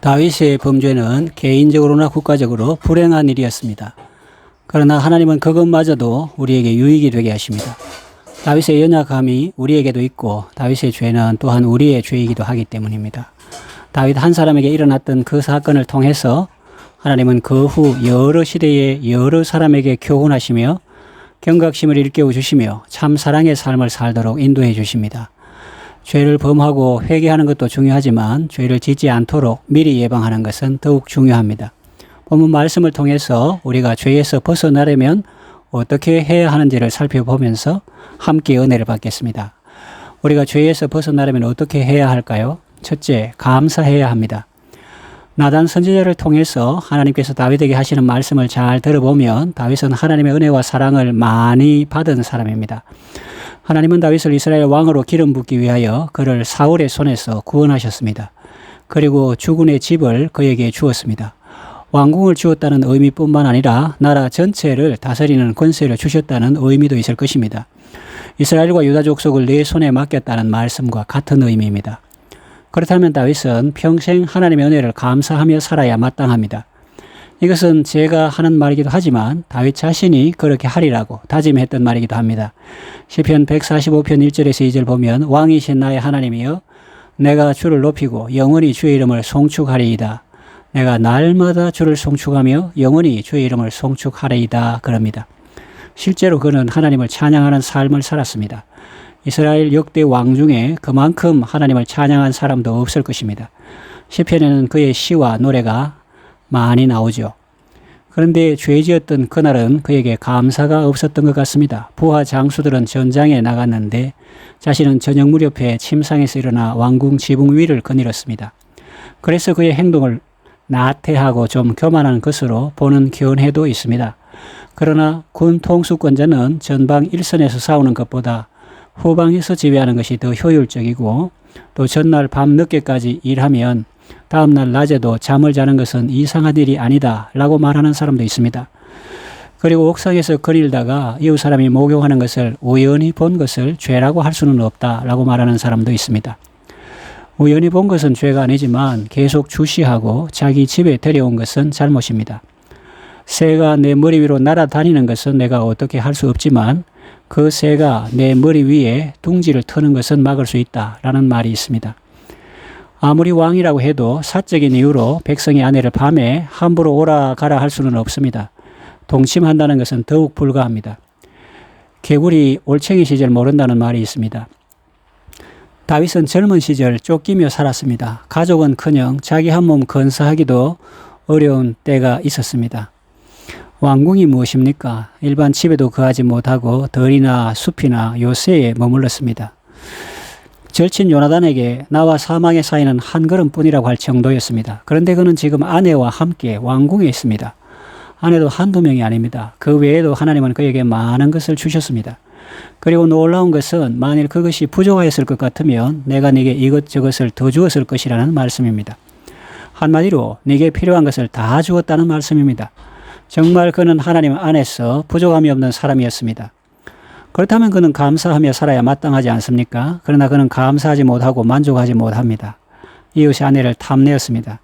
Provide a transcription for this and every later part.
다윗의 범죄는 개인적으로나 국가적으로 불행한 일이었습니다. 그러나 하나님은 그것마저도 우리에게 유익이 되게 하십니다. 다윗의 연약함이 우리에게도 있고 다윗의 죄는 또한 우리의 죄이기도 하기 때문입니다. 다윗 한 사람에게 일어났던 그 사건을 통해서 하나님은 그 후 여러 시대의 여러 사람에게 교훈하시며 경각심을 일깨워 주시며 참 사랑의 삶을 살도록 인도해 주십니다. 죄를 범하고 회개하는 것도 중요하지만 죄를 짓지 않도록 미리 예방하는 것은 더욱 중요합니다. 본문 말씀을 통해서 우리가 죄에서 벗어나려면 어떻게 해야 하는지를 살펴보면서 함께 은혜를 받겠습니다. 우리가 죄에서 벗어나려면 어떻게 해야 할까요? 첫째, 감사해야 합니다. 나단 선지자를 통해서 하나님께서 다윗에게 하시는 말씀을 잘 들어보면 다윗은 하나님의 은혜와 사랑을 많이 받은 사람입니다. 하나님은 다윗을 이스라엘 왕으로 기름 붓기 위하여 그를 사울의 손에서 구원하셨습니다. 그리고 주군의 집을 그에게 주었습니다. 왕궁을 주었다는 의미뿐만 아니라 나라 전체를 다스리는 권세를 주셨다는 의미도 있을 것입니다. 이스라엘과 유다 족속을 내 손에 맡겼다는 말씀과 같은 의미입니다. 그렇다면 다윗은 평생 하나님의 은혜를 감사하며 살아야 마땅합니다. 이것은 제가 하는 말이기도 하지만 다윗 자신이 그렇게 하리라고 다짐했던 말이기도 합니다. 시편 145편 1절에서 2절 보면 왕이신 나의 하나님이여 내가 주를 높이고 영원히 주의 이름을 송축하리이다. 내가 날마다 주를 송축하며 영원히 주의 이름을 송축하리이다. 그럽니다. 실제로 그는 하나님을 찬양하는 삶을 살았습니다. 이스라엘 역대 왕 중에 그만큼 하나님을 찬양한 사람도 없을 것입니다. 시편에는 그의 시와 노래가 많이 나오죠. 그런데 죄지었던 그날은 그에게 감사가 없었던 것 같습니다. 부하 장수들은 전장에 나갔는데 자신은 저녁 무렵에 침상에서 일어나 왕궁 지붕 위를 거닐었습니다. 그래서 그의 행동을 나태하고 좀 교만한 것으로 보는 견해도 있습니다. 그러나 군 통수권자는 전방 일선에서 싸우는 것보다 후방에서 지휘하는 것이 더 효율적이고 또 전날 밤 늦게까지 일하면 다음날 낮에도 잠을 자는 것은 이상한 일이 아니다 라고 말하는 사람도 있습니다. 그리고 옥상에서 거닐다가 이웃 사람이 목욕하는 것을 우연히 본 것을 죄라고 할 수는 없다 라고 말하는 사람도 있습니다. 우연히 본 것은 죄가 아니지만 계속 주시하고 자기 집에 데려온 것은 잘못입니다. 새가 내 머리 위로 날아다니는 것은 내가 어떻게 할 수 없지만 그 새가 내 머리 위에 둥지를 트는 것은 막을 수 있다라는 말이 있습니다. 아무리 왕이라고 해도 사적인 이유로 백성의 아내를 밤에 함부로 오라 가라 할 수는 없습니다. 동침한다는 것은 더욱 불가합니다. 개구리 올챙이 시절 모른다는 말이 있습니다. 다윗은 젊은 시절 쫓기며 살았습니다. 가족은커녕 자기 한 몸 건사하기도 어려운 때가 있었습니다. 왕궁이 무엇입니까? 일반 집에도 거하지 못하고 들이나 숲이나 요새에 머물렀습니다. 절친 요나단에게 나와 사망의 사이는 한 걸음뿐이라고 할 정도였습니다. 그런데 그는 지금 아내와 함께 왕궁에 있습니다. 아내도 한두 명이 아닙니다. 그 외에도 하나님은 그에게 많은 것을 주셨습니다. 그리고 놀라운 것은 만일 그것이 부족하였을 것 같으면 내가 네게 이것저것을 더 주었을 것이라는 말씀입니다. 한마디로 네게 필요한 것을 다 주었다는 말씀입니다. 정말 그는 하나님 안에서 부족함이 없는 사람이었습니다. 그렇다면 그는 감사하며 살아야 마땅하지 않습니까? 그러나 그는 감사하지 못하고 만족하지 못합니다. 이웃의 아내를 탐내었습니다.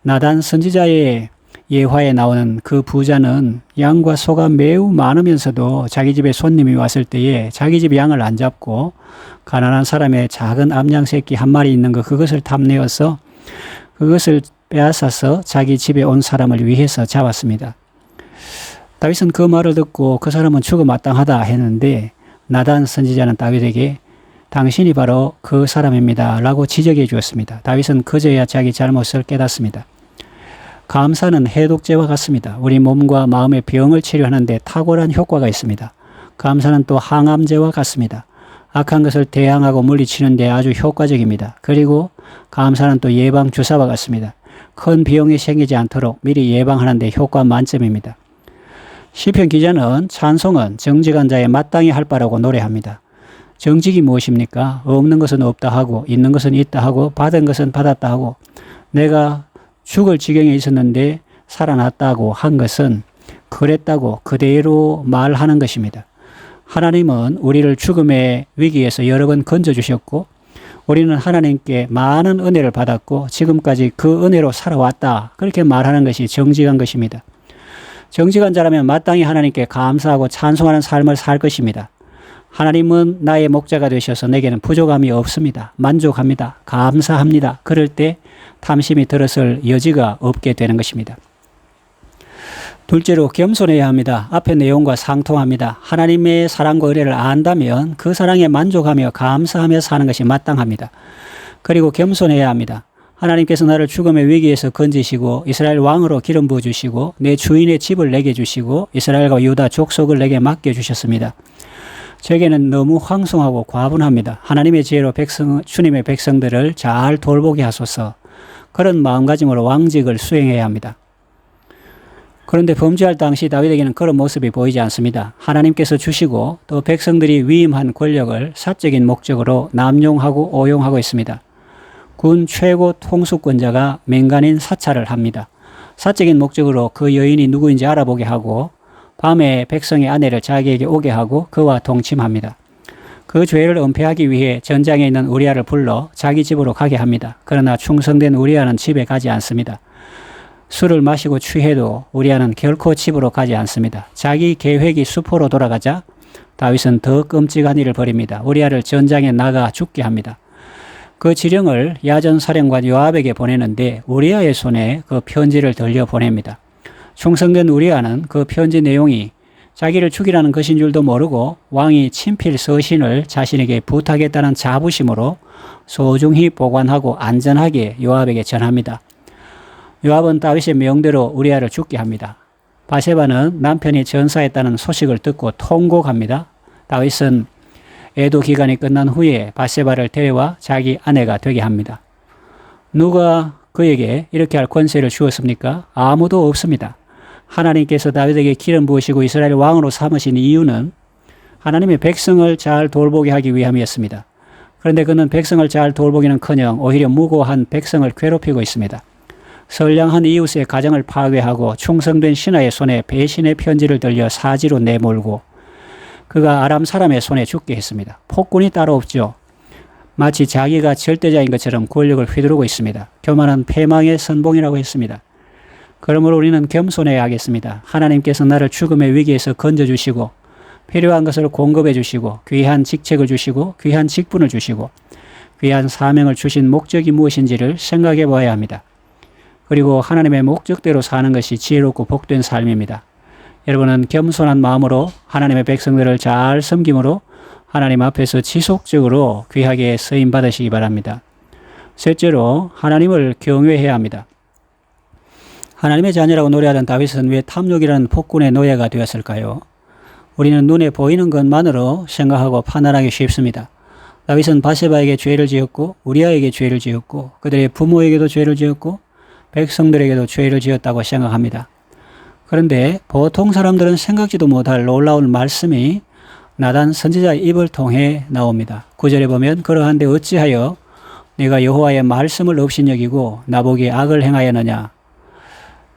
나단 선지자의 예화에 나오는 그 부자는 양과 소가 매우 많으면서도 자기 집에 손님이 왔을 때에 자기 집 양을 안 잡고 가난한 사람의 작은 암양 새끼 한 마리 있는 그것을 탐내어서 그것을 빼앗아서 자기 집에 온 사람을 위해서 잡았습니다. 다윗은 그 말을 듣고 그 사람은 죽어 마땅하다 했는데 나단 선지자는 다윗에게 당신이 바로 그 사람입니다 라고 지적해 주었습니다. 다윗은 그제야 자기 잘못을 깨닫습니다. 감사는 해독제와 같습니다. 우리 몸과 마음의 병을 치료하는데 탁월한 효과가 있습니다. 감사는 또 항암제와 같습니다. 악한 것을 대항하고 물리치는 데 아주 효과적입니다. 그리고 감사는 또 예방주사와 같습니다. 큰 비용이 생기지 않도록 미리 예방하는 데 효과 만점입니다. 시편 기자는 찬송은 정직한 자의 마땅히 할 바라고 노래합니다. 정직이 무엇입니까? 없는 것은 없다 하고 있는 것은 있다 하고 받은 것은 받았다 하고 내가 죽을 지경에 있었는데 살아났다고 한 것은 그랬다고 그대로 말하는 것입니다. 하나님은 우리를 죽음의 위기에서 여러 번 건져주셨고 우리는 하나님께 많은 은혜를 받았고 지금까지 그 은혜로 살아왔다. 그렇게 말하는 것이 정직한 것입니다. 정직한 자라면 마땅히 하나님께 감사하고 찬송하는 삶을 살 것입니다. 하나님은 나의 목자가 되셔서 내게는 부족함이 없습니다. 만족합니다. 감사합니다. 그럴 때 탐심이 들었을 여지가 없게 되는 것입니다. 둘째로 겸손해야 합니다. 앞의 내용과 상통합니다. 하나님의 사랑과 은혜를 안다면 그 사랑에 만족하며 감사하며 사는 것이 마땅합니다. 그리고 겸손해야 합니다. 하나님께서 나를 죽음의 위기에서 건지시고 이스라엘 왕으로 기름 부어주시고 내 주인의 집을 내게 주시고 이스라엘과 유다 족속을 내게 맡겨주셨습니다. 저에게는 너무 황송하고 과분합니다. 하나님의 지혜로 주님의 백성들을 잘 돌보게 하소서. 그런 마음가짐으로 왕직을 수행해야 합니다. 그런데 범죄할 당시 다윗에게는 그런 모습이 보이지 않습니다. 하나님께서 주시고 또 백성들이 위임한 권력을 사적인 목적으로 남용하고 오용하고 있습니다. 군 최고 통수권자가 맹간인 사찰을 합니다. 사적인 목적으로 그 여인이 누구인지 알아보게 하고 밤에 백성의 아내를 자기에게 오게 하고 그와 동침합니다. 그 죄를 은폐하기 위해 전장에 있는 우리아를 불러 자기 집으로 가게 합니다. 그러나 충성된 우리아는 집에 가지 않습니다. 술을 마시고 취해도 우리아는 결코 집으로 가지 않습니다. 자기 계획이 수포로 돌아가자 다윗은 더 끔찍한 일을 벌입니다. 우리아를 전장에 나가 죽게 합니다. 그 지령을 야전사령관 요압에게 보내는데 우리아의 손에 그 편지를 들려 보냅니다. 충성된 우리아는 그 편지 내용이 자기를 죽이라는 것인 줄도 모르고 왕이 친필 서신을 자신에게 부탁했다는 자부심으로 소중히 보관하고 안전하게 요압에게 전합니다. 요압은 다윗의 명대로 우리아를 죽게 합니다. 바세바는 남편이 전사했다는 소식을 듣고 통곡합니다. 다윗은 애도 기간이 끝난 후에 바세바를 데려와 자기 아내가 되게 합니다. 누가 그에게 이렇게 할 권세를 주었습니까? 아무도 없습니다. 하나님께서 다윗에게 기름 부으시고 이스라엘 왕으로 삼으신 이유는 하나님의 백성을 잘 돌보게 하기 위함이었습니다. 그런데 그는 백성을 잘 돌보기는커녕 오히려 무고한 백성을 괴롭히고 있습니다. 선량한 이웃의 가정을 파괴하고 충성된 신하의 손에 배신의 편지를 들려 사지로 내몰고 그가 아람 사람의 손에 죽게 했습니다. 폭군이 따로 없죠. 마치 자기가 절대자인 것처럼 권력을 휘두르고 있습니다. 교만한 패망의 선봉이라고 했습니다. 그러므로 우리는 겸손해야 하겠습니다. 하나님께서 나를 죽음의 위기에서 건져주시고 필요한 것을 공급해 주시고 귀한 직책을 주시고 귀한 직분을 주시고 귀한 사명을 주신 목적이 무엇인지를 생각해 봐야 합니다. 그리고 하나님의 목적대로 사는 것이 지혜롭고 복된 삶입니다. 여러분은 겸손한 마음으로 하나님의 백성들을 잘 섬김으로 하나님 앞에서 지속적으로 귀하게 쓰임 받으시기 바랍니다. 셋째로 하나님을 경외해야 합니다. 하나님의 자녀라고 노래하던 다윗은 왜 탐욕이라는 폭군의 노예가 되었을까요? 우리는 눈에 보이는 것만으로 생각하고 판단하기 쉽습니다. 다윗은 바세바에게 죄를 지었고 우리아에게 죄를 지었고 그들의 부모에게도 죄를 지었고 백성들에게도 죄를 지었다고 생각합니다. 그런데 보통 사람들은 생각지도 못할 놀라운 말씀이 나단 선지자의 입을 통해 나옵니다. 9절에 보면 그러한데 어찌하여 네가 여호와의 말씀을 업신여기고 나보기에 악을 행하였느냐.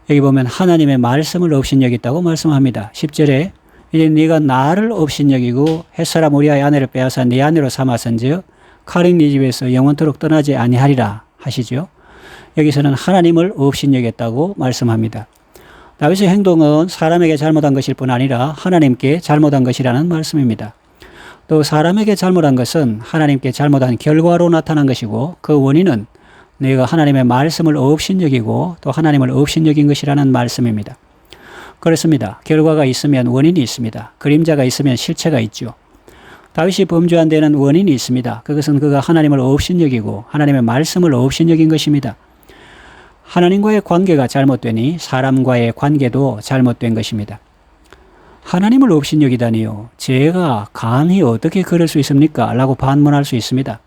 여기 보면 하나님의 말씀을 업신여겼다고 말씀합니다. 10절에 이제 네가 나를 업신여기고 햇사람 우리아의 아내를 빼앗아 네 아내로 삼았은즉 칼이 네 집에서 영원토록 떠나지 아니하리라 하시죠. 여기서는 하나님을 업신여겼다고 말씀합니다. 다윗의 행동은 사람에게 잘못한 것일 뿐 아니라 하나님께 잘못한 것이라는 말씀입니다. 또 사람에게 잘못한 것은 하나님께 잘못한 결과로 나타난 것이고 그 원인은 내가 하나님의 말씀을 업신여기고 또 하나님을 업신여긴 것이라는 말씀입니다. 그렇습니다. 결과가 있으면 원인이 있습니다. 그림자가 있으면 실체가 있죠. 다윗이 범죄한 데는 원인이 있습니다. 그것은 그가 하나님을 업신여기고 하나님의 말씀을 업신여긴 것입니다. 하나님과의 관계가 잘못되니 사람과의 관계도 잘못된 것입니다. 하나님을 업신여기다니요. 제가 감히 어떻게 그럴 수 있습니까? 라고 반문할 수 있습니다.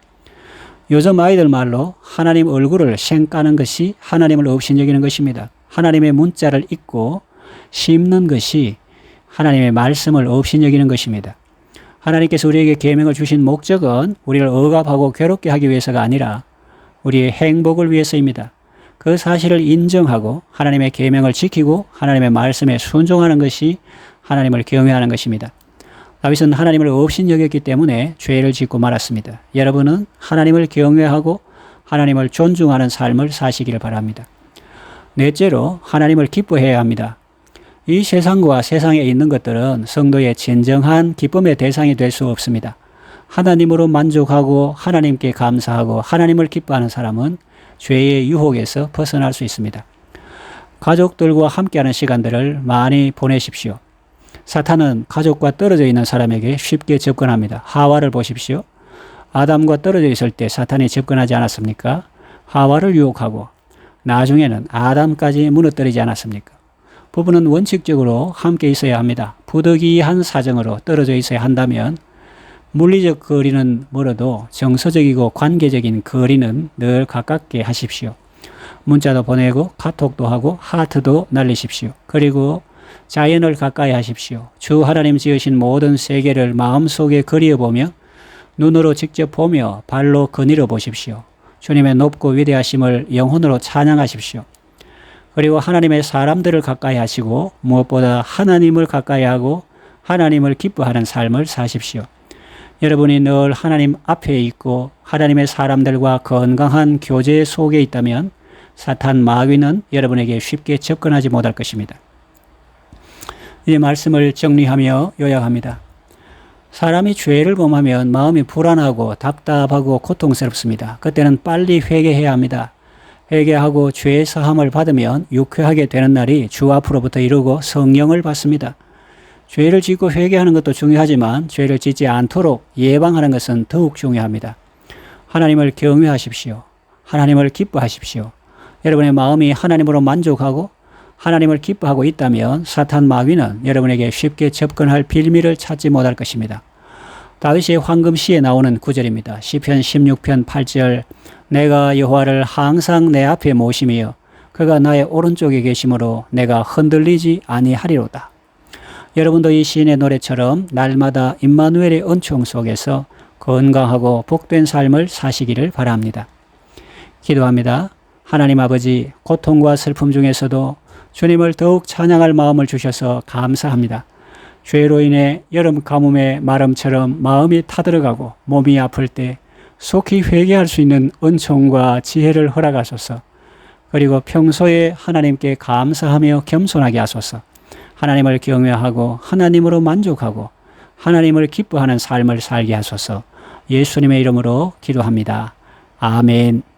요즘 아이들 말로 하나님 얼굴을 생까는 것이 하나님을 업신여기는 것입니다. 하나님의 문자를 읽고 심는 것이 하나님의 말씀을 업신여기는 것입니다. 하나님께서 우리에게 계명을 주신 목적은 우리를 억압하고 괴롭게 하기 위해서가 아니라 우리의 행복을 위해서입니다. 그 사실을 인정하고 하나님의 계명을 지키고 하나님의 말씀에 순종하는 것이 하나님을 경외하는 것입니다. 다윗은 하나님을 업신여겼기 때문에 죄를 짓고 말았습니다. 여러분은 하나님을 경외하고 하나님을 존중하는 삶을 사시기를 바랍니다. 넷째로 하나님을 기뻐해야 합니다. 이 세상과 세상에 있는 것들은 성도의 진정한 기쁨의 대상이 될 수 없습니다. 하나님으로 만족하고 하나님께 감사하고 하나님을 기뻐하는 사람은 죄의 유혹에서 벗어날 수 있습니다. 가족들과 함께하는 시간들을 많이 보내십시오. 사탄은 가족과 떨어져 있는 사람에게 쉽게 접근합니다. 하와를 보십시오. 아담과 떨어져 있을 때 사탄이 접근하지 않았습니까? 하와를 유혹하고 나중에는 아담까지 무너뜨리지 않았습니까? 부부는 원칙적으로 함께 있어야 합니다. 부득이한 사정으로 떨어져 있어야 한다면 물리적 거리는 멀어도 정서적이고 관계적인 거리는 늘 가깝게 하십시오. 문자도 보내고 카톡도 하고 하트도 날리십시오. 그리고 자연을 가까이 하십시오. 주 하나님 지으신 모든 세계를 마음속에 그리워보며 눈으로 직접 보며 발로 거닐어 보십시오. 주님의 높고 위대하심을 영혼으로 찬양하십시오. 그리고 하나님의 사람들을 가까이 하시고 무엇보다 하나님을 가까이 하고 하나님을 기뻐하는 삶을 사십시오. 여러분이 늘 하나님 앞에 있고 하나님의 사람들과 건강한 교제 속에 있다면 사탄 마귀는 여러분에게 쉽게 접근하지 못할 것입니다. 이 말씀을 정리하며 요약합니다. 사람이 죄를 범하면 마음이 불안하고 답답하고 고통스럽습니다. 그때는 빨리 회개해야 합니다. 회개하고 죄 사함을 받으면 유쾌하게 되는 날이 주 앞으로부터 이루고 성령을 받습니다. 죄를 짓고 회개하는 것도 중요하지만 죄를 짓지 않도록 예방하는 것은 더욱 중요합니다. 하나님을 경외하십시오. 하나님을 기뻐하십시오. 여러분의 마음이 하나님으로 만족하고 하나님을 기뻐하고 있다면 사탄 마귀는 여러분에게 쉽게 접근할 빌미를 찾지 못할 것입니다. 다윗의 황금시에 나오는 구절입니다. 시편 16편 8절 내가 여호와를 항상 내 앞에 모시며 그가 나의 오른쪽에 계심으로 내가 흔들리지 아니하리로다. 여러분도 이 시인의 노래처럼 날마다 임마누엘의 은총 속에서 건강하고 복된 삶을 사시기를 바랍니다. 기도합니다. 하나님 아버지, 고통과 슬픔 중에서도 주님을 더욱 찬양할 마음을 주셔서 감사합니다. 죄로 인해 여름 가뭄의 마름처럼 마음이 타들어가고 몸이 아플 때 속히 회개할 수 있는 은총과 지혜를 허락하소서. 그리고 평소에 하나님께 감사하며 겸손하게 하소서. 하나님을 경외하고 하나님으로 만족하고 하나님을 기뻐하는 삶을 살게 하소서. 예수님의 이름으로 기도합니다. 아멘.